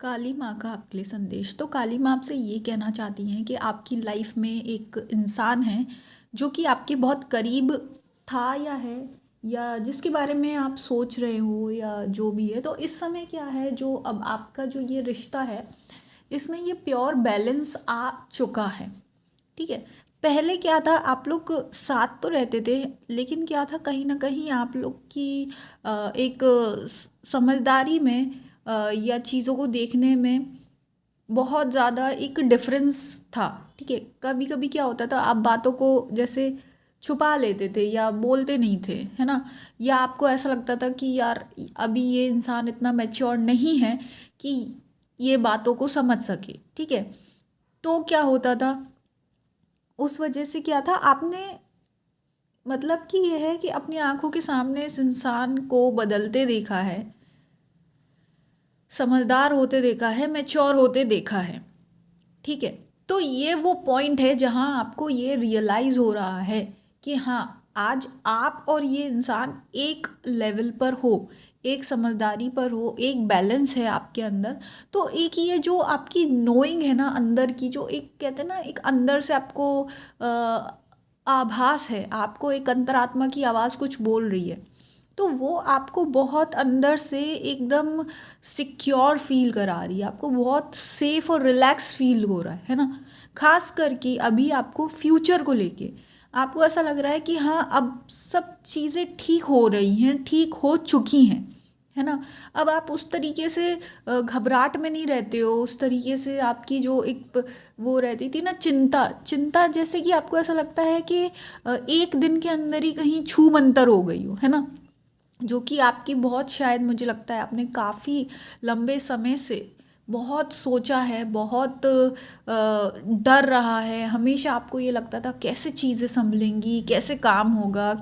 काली माँ का आपके लिए संदेश। तो काली माँ आपसे ये कहना चाहती हैं कि आपकी लाइफ में एक इंसान है जो कि आपके बहुत करीब था या है, या जिसके बारे में आप सोच रहे हो या जो भी है। तो इस समय क्या है, जो अब आपका जो ये रिश्ता है, इसमें ये प्योर बैलेंस आ चुका है। ठीक है। पहले क्या था, आप लोग साथ तो रहते थे, लेकिन क्या था, कहीं ना कहीं आप लोग की एक समझदारी में या चीज़ों को देखने में बहुत ज़्यादा एक डिफरेंस था। ठीक है। कभी कभी क्या होता था, आप बातों को जैसे छुपा लेते थे या बोलते नहीं थे, है ना। या आपको ऐसा लगता था कि यार अभी ये इंसान इतना मैच्योर नहीं है कि ये बातों को समझ सके। ठीक है। तो क्या होता था, उस वजह से क्या था, आपने मतलब कि ये है कि अपनी आंखों के सामने इस इंसान को बदलते देखा है, समझदार होते देखा है, मैच्योर होते देखा है। ठीक है। तो ये वो पॉइंट है जहां आपको ये रियलाइज हो रहा है कि हाँ, आज आप और ये इंसान एक लेवल पर हो, एक समझदारी पर हो, एक बैलेंस है आपके अंदर। तो एक ये जो आपकी नोइंग है ना, अंदर की जो एक कहते हैं ना, एक अंदर से आपको आभास है, आपको एक अंतरात्मा की आवाज़ कुछ बोल रही है। तो वो आपको बहुत अंदर से एकदम सिक्योर फील करा रही है, आपको बहुत सेफ और रिलैक्स फील हो रहा है ना। खास करके अभी आपको फ्यूचर को लेके आपको ऐसा लग रहा है कि हाँ, अब सब चीज़ें ठीक हो रही हैं, ठीक हो चुकी हैं, है ना। अब आप उस तरीके से घबराहट में नहीं रहते हो, उस तरीके से आपकी जो एक वो रहती थी ना, चिंता चिंता, जैसे कि आपको ऐसा लगता है कि एक दिन के अंदर ही कहीं छू मंतर हो गई हो, है ना। जो कि आपकी बहुत, शायद मुझे लगता है आपने काफ़ी लंबे समय से बहुत सोचा है, बहुत डर रहा है। हमेशा आपको ये लगता था कैसे चीज़ें संभलेंगी, कैसे काम होगा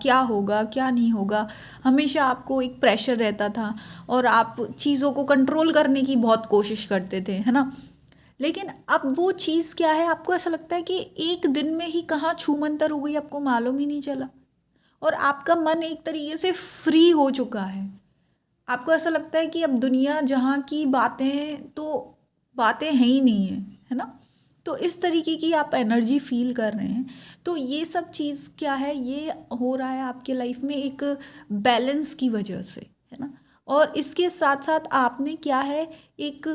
क्या नहीं होगा। हमेशा आपको एक प्रेशर रहता था और आप चीज़ों को कंट्रोल करने की बहुत कोशिश करते थे, है ना। लेकिन अब वो चीज़ क्या है, आपको ऐसा लगता है कि एक दिन में ही कहाँ छूमंतर हो गई, आपको मालूम ही नहीं चला। और आपका मन एक तरीके से फ्री हो चुका है। आपको ऐसा लगता है कि अब दुनिया जहाँ की बातें तो बातें हैं ही नहीं है, है ना। तो इस तरीके की आप एनर्जी फील कर रहे हैं। तो ये सब चीज़ क्या है, ये हो रहा है आपके लाइफ में एक बैलेंस की वजह से, है ना। और इसके साथ साथ आपने क्या है, एक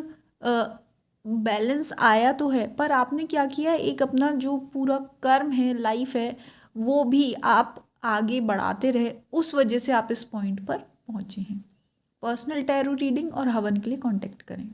बैलेंस आया तो है, पर आपने क्या किया, एक अपना जो पूरा कर्म है, लाइफ है, वो भी आप आगे बढ़ाते रहे। उस वजह से आप इस पॉइंट पर पहुंचे हैं। पर्सनल टैरो रीडिंग और हवन के लिए कांटेक्ट करें।